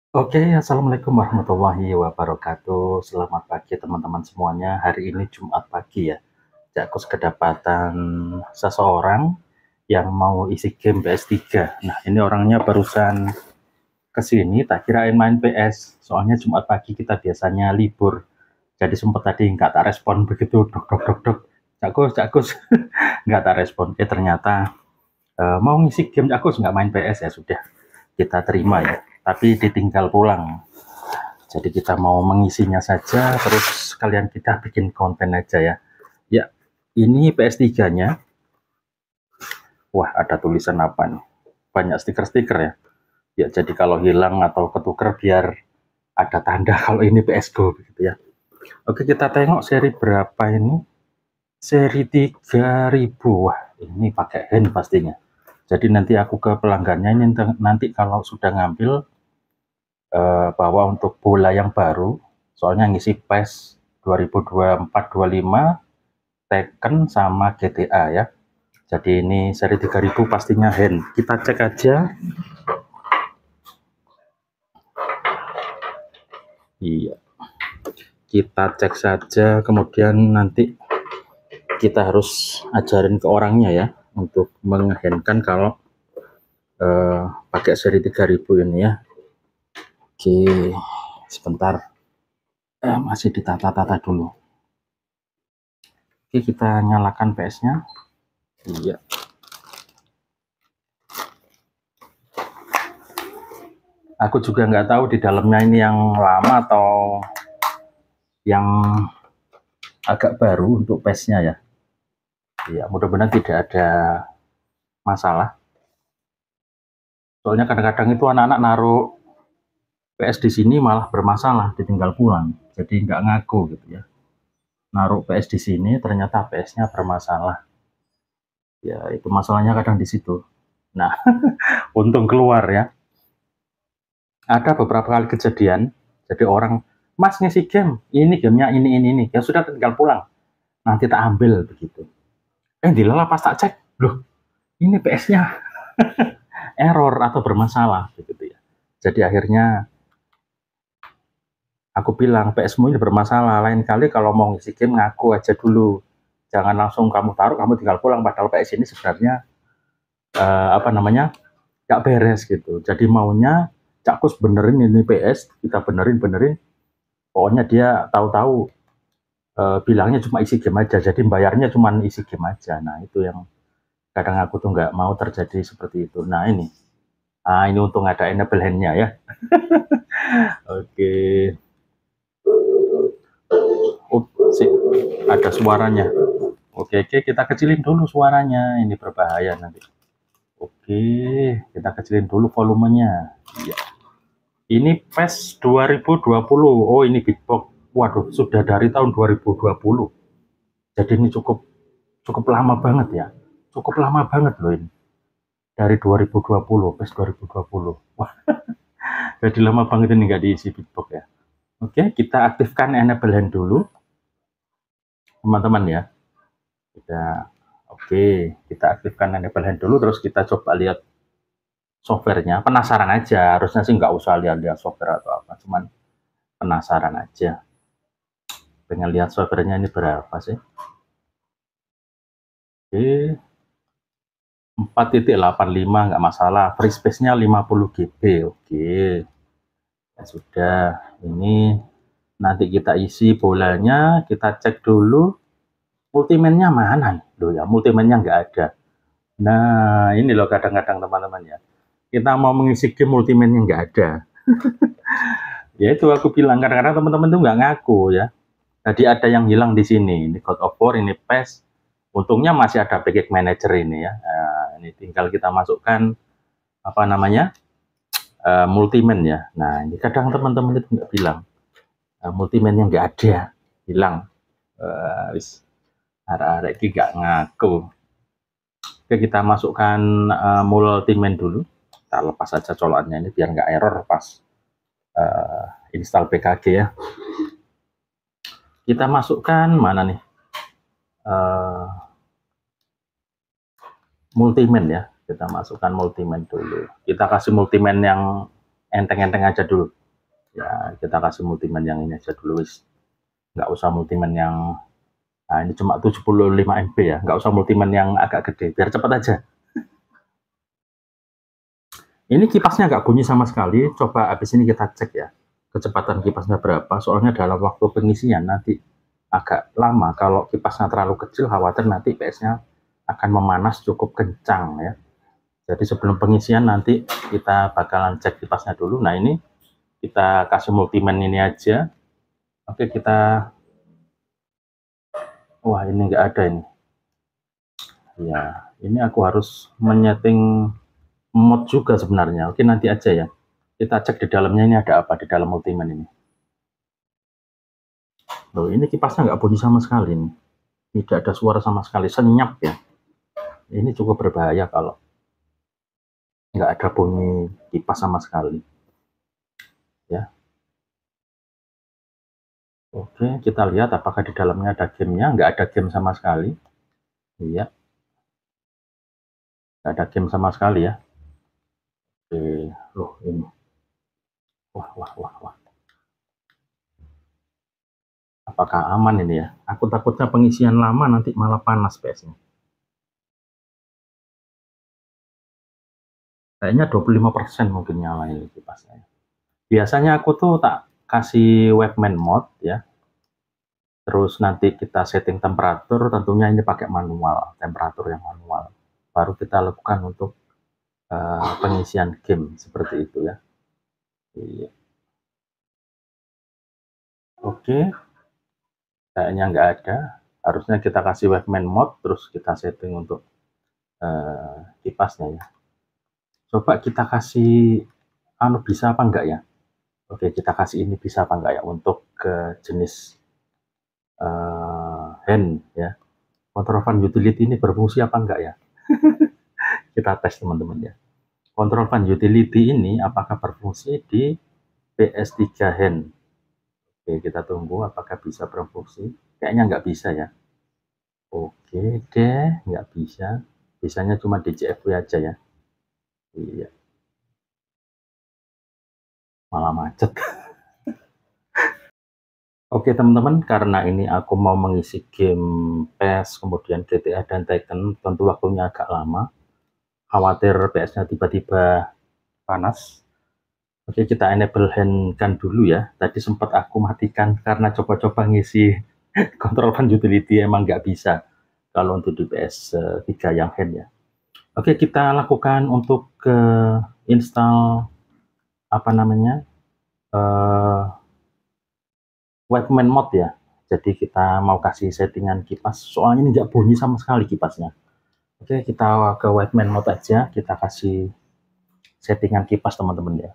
Oke, assalamualaikum warahmatullahi wabarakatuh. Selamat pagi teman-teman semuanya. Hari ini Jumat pagi ya. Jakus kedapatan seseorang yang mau isi game PS3. Nah, ini orangnya barusan ke sini, tak kirain main PS. Soalnya Jumat pagi kita biasanya libur. Jadi sempat tadi nggak tak respon begitu, dok dok dok dok. Jakus, nggak tak respon. Ternyata mau ngisi game Jakus nggak main PS ya sudah kita terima ya. Tapi ditinggal pulang. Jadi kita mau mengisinya saja, terus kalian kita bikin konten aja ya. Ya, ini PS3-nya. Wah, ada tulisan apa nih? Banyak stiker-stiker ya. Ya, jadi kalau hilang atau ketuker biar ada tanda kalau ini PS Go gitu ya. Oke, kita tengok seri berapa ini. Seri 3000. Wah, ini pakai hand pastinya. Jadi nanti aku ke pelanggannya ini nanti kalau sudah ngambil bahwa untuk bola yang baru, soalnya ngisi PES 2024-25, Tekken sama GTA ya. Jadi ini seri 3000 pastinya hand. Kita cek aja. Iya. Kita cek saja, kemudian nanti kita harus ajarin ke orangnya ya untuk menghandkan kalau pakai seri 3000 ini ya. Oke, sebentar. Masih ditata-tata dulu. Oke, kita nyalakan PS-nya. Iya. Aku juga nggak tahu di dalamnya ini yang lama atau yang agak baru untuk PS-nya ya. Ya, mudah-mudahan tidak ada masalah. Soalnya kadang-kadang itu anak-anak naruh PS di sini malah bermasalah, ditinggal pulang. Jadi nggak ngaku gitu ya. Naruh PS di sini ternyata PS-nya bermasalah. Ya, itu masalahnya kadang di situ. Nah, untung keluar ya. Ada beberapa kali kejadian, jadi orang, Mas ngisi game, ini gamenya ini. Ya sudah tinggal pulang, nanti tak ambil begitu. Dilala pas tak cek, loh ini PS-nya error atau bermasalah begitu ya. Jadi akhirnya aku bilang PS-mu ini bermasalah, lain kali kalau mau ngisi game ngaku aja dulu, jangan langsung kamu taruh kamu tinggal pulang, padahal PS ini sebenarnya apa namanya nggak beres gitu. Jadi maunya Cakus benerin ini PS, kita benerin, pokoknya dia tahu-tahu bilangnya cuma isi game aja, jadi bayarnya cuma isi game aja. Nah itu yang kadang aku tuh nggak mau terjadi seperti itu. Nah ini untung ada enable hand-nya ya. Oke. Oh, sih, ada suaranya. Oke, kita kecilin dulu suaranya. Ini berbahaya nanti. Oke, kita kecilin dulu volumenya. Ya. Ini PES 2020. Oh, ini beatbox. Waduh, sudah dari tahun 2020. Jadi ini cukup cukup lama banget ya. Cukup lama banget loh ini. Dari 2020, PES 2020. Wah, jadi lama banget ini nggak diisi beatbox ya. Oke, kita aktifkan enable hand dulu, teman-teman ya. Kita aktifkan enable hand dulu, terus kita coba lihat softwarenya. Penasaran aja, harusnya sih nggak usah lihat-lihat software atau apa, cuman penasaran aja. Pengen lihat softwarenya ini berapa sih. Oke, 4.85 nggak masalah, free space-nya 50 GB. Oke, ya sudah. Ini nanti kita isi bolanya, kita cek dulu multimennya mana nih. Loh ya, multimennya nggak ada. Nah, ini loh kadang-kadang teman-teman ya. Kita mau mengisi game multimennya nggak ada. Ya itu aku bilang, kadang-kadang teman-teman tuh nggak ngaku ya. Jadi ada yang hilang di sini. Ini God of War, ini PES. Untungnya masih ada package manager ini ya. Nah, ini tinggal kita masukkan apa namanya multimen ya. Nah, ini kadang teman-teman itu nggak bilang multimennya nggak ada, hilang. Wis arek-arek iki nggak ngaku. Oke, kita masukkan multimen dulu. Kita lepas saja colokannya ini biar nggak error pas install PKG ya. Kita masukkan mana nih multimen ya. Kita masukkan multimen dulu. Kita kasih multimen yang enteng-enteng aja dulu. Ya, kita kasih multiman yang ini aja dulu, wis. Nggak usah multiman yang, nah ini cuma 75 MB ya, nggak usah multiman yang agak gede, biar cepat aja. Ini kipasnya nggak bunyi sama sekali, coba habis ini kita cek ya, kecepatan kipasnya berapa, soalnya dalam waktu pengisian nanti agak lama. Kalau kipasnya terlalu kecil, khawatir nanti PS-nya akan memanas cukup kencang ya. Jadi sebelum pengisian nanti kita bakalan cek kipasnya dulu. Nah ini kita kasih multiman ini aja. Oke, kita, wah ini nggak ada ini. Ya, ini aku harus menyeting mod juga sebenarnya. Oke, nanti aja ya. Kita cek di dalamnya ini ada apa di dalam multiman ini. Loh, ini kipasnya nggak bunyi sama sekali nih. Tidak ada suara sama sekali, senyap ya. Ini cukup berbahaya kalau nggak ada bunyi kipas sama sekali. Ya. Oke, kita lihat apakah di dalamnya ada gamenya. Nggak ada game sama sekali. Iya. Nggak ada game sama sekali ya. Oke, loh ini. Wah, wah, wah, wah. Apakah aman ini ya? Aku takutnya pengisian lama nanti malah panas PS-nya. Kayaknya 25% mungkin nyala ini kipasnya. Biasanya aku tuh tak kasih webman mode ya. Terus nanti kita setting temperatur, tentunya ini pakai manual, temperatur yang manual. Baru kita lakukan untuk pengisian game seperti itu ya. Iya. Oke, kayaknya nggak ada. Harusnya kita kasih webman mode, terus kita setting untuk kipasnya ya. Coba kita kasih anu bisa apa enggak ya? Oke, kita kasih ini bisa apa enggak ya untuk jenis hand ya. Control fan utility ini berfungsi apa enggak ya? Kita tes teman-teman ya. Control fan utility ini apakah berfungsi di PS3 hand? Oke, kita tunggu apakah bisa berfungsi. Kayaknya nggak bisa ya. Oke deh, nggak bisa. Bisanya cuma di CFW aja ya. Iya. Malah macet. Oke teman-teman, karena ini aku mau mengisi game PES, kemudian GTA dan Tekken, tentu waktunya agak lama. Khawatir PS-nya tiba-tiba panas. Oke, kita enable hand kan dulu ya. Tadi sempat aku matikan karena coba-coba ngisi control fan utility, emang nggak bisa kalau untuk di PS3 yang hand ya. Oke, kita lakukan untuk install apa namanya webman mode ya. Jadi kita mau kasih settingan kipas, soalnya ini nggak bunyi sama sekali kipasnya. Oke, kita ke webman mode aja, kita kasih settingan kipas teman-teman ya.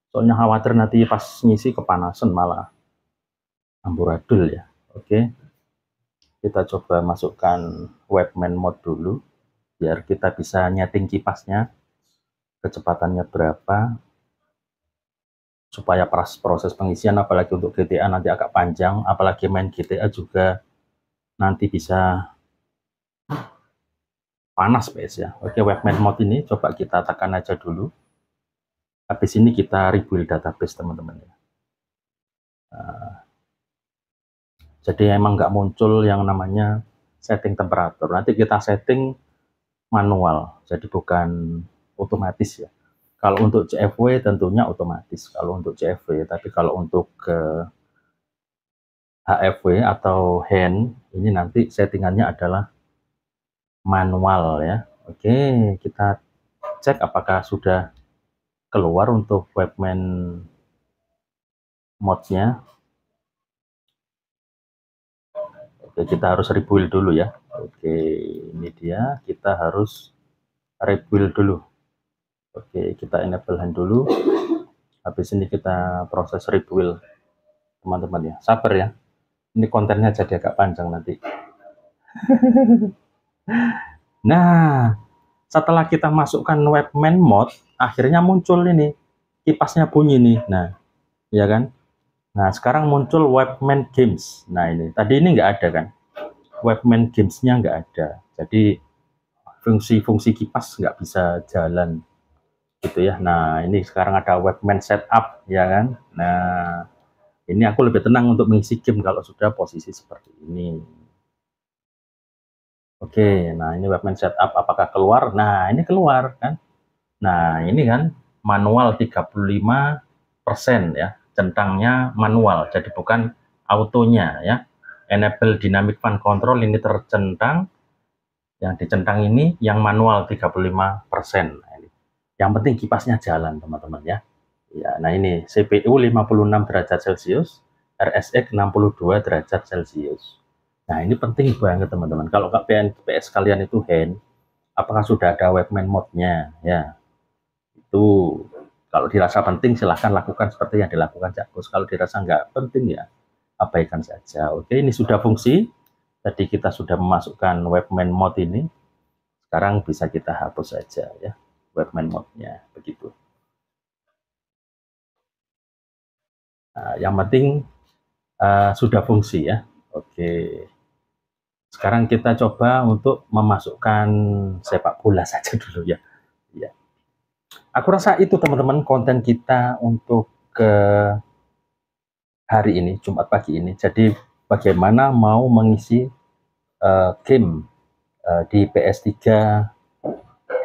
Soalnya khawatir nanti pas ngisi kepanasan malah amburadul ya. Oke, kita coba masukkan webman mode dulu, biar kita bisa nyeting kipasnya, kecepatannya berapa, supaya proses pengisian apalagi untuk GTA nanti agak panjang, apalagi main GTA juga nanti bisa panas PS ya. Oke, webman mode ini coba kita tekan aja dulu. Habis ini kita rebuild database teman-teman ya. Jadi emang nggak muncul yang namanya setting temperatur. Nanti kita setting manual, jadi bukan otomatis ya. Kalau untuk CFW tentunya otomatis kalau untuk CFW, tapi kalau untuk HFW atau hand ini nanti settingannya adalah manual ya. Oke, kita cek apakah sudah keluar untuk webman mode-nya. Oke, kita harus rebuild dulu ya. Oke, ini dia, kita harus rebuild dulu. Oke, kita enable hand dulu. Habis ini kita proses rebuild teman-teman ya. Sabar ya, ini kontennya jadi agak panjang nanti. Nah, setelah kita masukkan webman mode, akhirnya muncul ini kipasnya bunyi nih. Nah, ya kan? Nah, sekarang muncul webman games. Nah, ini tadi ini nggak ada kan? Webman gamesnya nggak ada. Jadi fungsi-fungsi kipas nggak bisa jalan. gitu ya. Nah, ini sekarang ada webman setup ya kan. Nah, ini aku lebih tenang untuk mengisi game kalau sudah posisi seperti ini. Oke, nah ini webman setup apakah keluar? Nah, ini keluar kan. Nah, ini kan manual 35% ya. Centangnya manual, jadi bukan autonya ya. Enable dynamic fan control ini tercentang. Yang dicentang ini yang manual 35%. Nah, ini. Yang penting kipasnya jalan, teman-teman ya. Ya, nah ini CPU 56 derajat Celcius, RSX 62 derajat Celcius. Nah, ini penting banget, teman-teman. Kalau PS kalian itu hand, apakah sudah ada webman mode-nya? Ya, itu kalau dirasa penting silahkan lakukan seperti yang dilakukan Cakkus. Kalau dirasa nggak penting ya abaikan saja. Oke, ini sudah fungsi. Tadi kita sudah memasukkan webman mode ini. Sekarang bisa kita hapus saja ya webman mode-nya begitu. Nah, yang penting sudah fungsi ya. Oke. Sekarang kita coba untuk memasukkan sepak bola saja dulu ya. Ya. Aku rasa itu teman-teman konten kita untuk ke hari ini, Jumat pagi ini. Jadi bagaimana mau mengisi game di PS3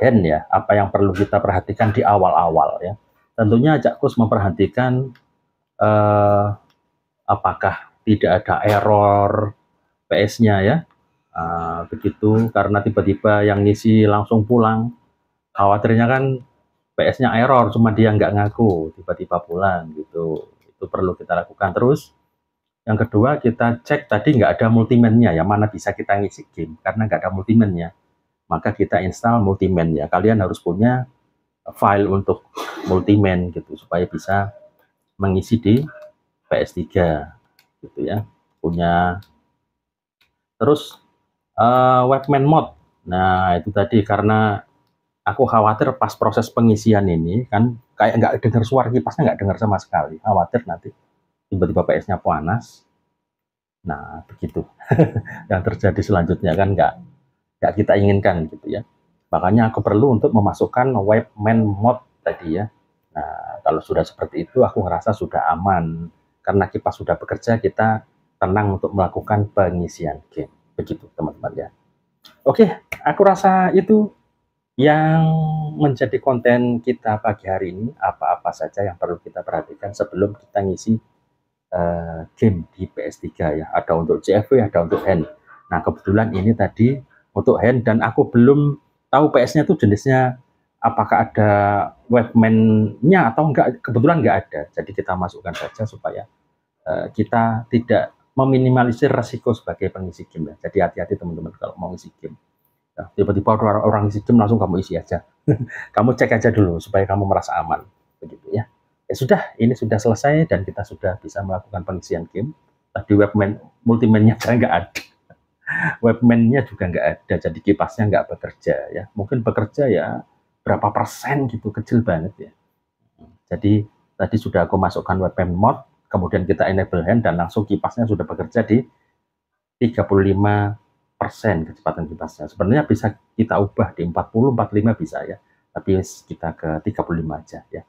hand ya, apa yang perlu kita perhatikan di awal-awal ya. Tentunya Cakkus memperhatikan apakah tidak ada error PS-nya ya. Begitu, karena tiba-tiba yang ngisi langsung pulang. Khawatirnya kan PS-nya error, cuma dia nggak ngaku, tiba-tiba pulang gitu. Itu perlu kita lakukan terus. Yang kedua, kita cek tadi nggak ada multiman-nya ya, mana bisa kita ngisi game. Karena nggak ada multiman-nya, maka kita install multiman ya. Kalian harus punya file untuk multiman gitu, supaya bisa mengisi di PS3 gitu ya. Punya. Terus webman mode. Nah, itu tadi karena aku khawatir pas proses pengisian ini kan kayak nggak dengar suara kipasnya, nggak dengar sama sekali. Khawatir nanti tiba-tiba PS-nya panas. Nah, begitu. Yang terjadi selanjutnya kan nggak kita inginkan gitu ya. Makanya aku perlu untuk memasukkan webman mode tadi ya. Nah, kalau sudah seperti itu aku ngerasa sudah aman. Karena kipas sudah bekerja, kita tenang untuk melakukan pengisian game. Begitu teman-teman ya. Oke, aku rasa itu yang menjadi konten kita pagi hari ini. Apa-apa saja yang perlu kita perhatikan sebelum kita ngisi game di PS3 ya. Ada untuk CFW, ada untuk hand. Nah, kebetulan ini tadi untuk hand, dan aku belum tahu PS-nya itu jenisnya apakah ada webman-nya atau enggak. Kebetulan enggak ada, jadi kita masukkan saja supaya kita tidak meminimalisir resiko sebagai pengisi game ya. Jadi hati-hati teman-teman kalau mau isi game. Nah, tiba-tiba orang isi game langsung kamu isi aja. Kamu cek aja dulu supaya kamu merasa aman. Begitu ya. Ya sudah, ini sudah selesai dan kita sudah bisa melakukan pengisian game. Tadi webman multiman-nya nggak ada. Webman-nya juga nggak ada, jadi kipasnya nggak bekerja ya. Mungkin bekerja ya berapa persen gitu, kecil banget ya. Jadi tadi sudah aku masukkan webman mode, kemudian kita enable hand dan langsung kipasnya sudah bekerja di 35% kecepatan kipasnya. Sebenarnya bisa kita ubah di 40, 45 bisa ya. Tapi kita ke 35 aja ya.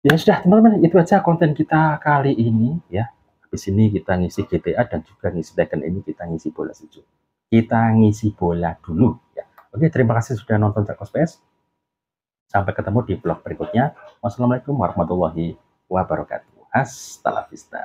Ya sudah teman-teman, itu aja konten kita kali ini ya. Habis ini kita ngisi GTA dan juga ngisi Tekken, ini kita ngisi bola sejuk. Kita ngisi bola dulu ya. Oke, terima kasih sudah nonton Cakkus PS. Sampai ketemu di vlog berikutnya. Wassalamualaikum warahmatullahi wabarakatuh. Hasta la vista.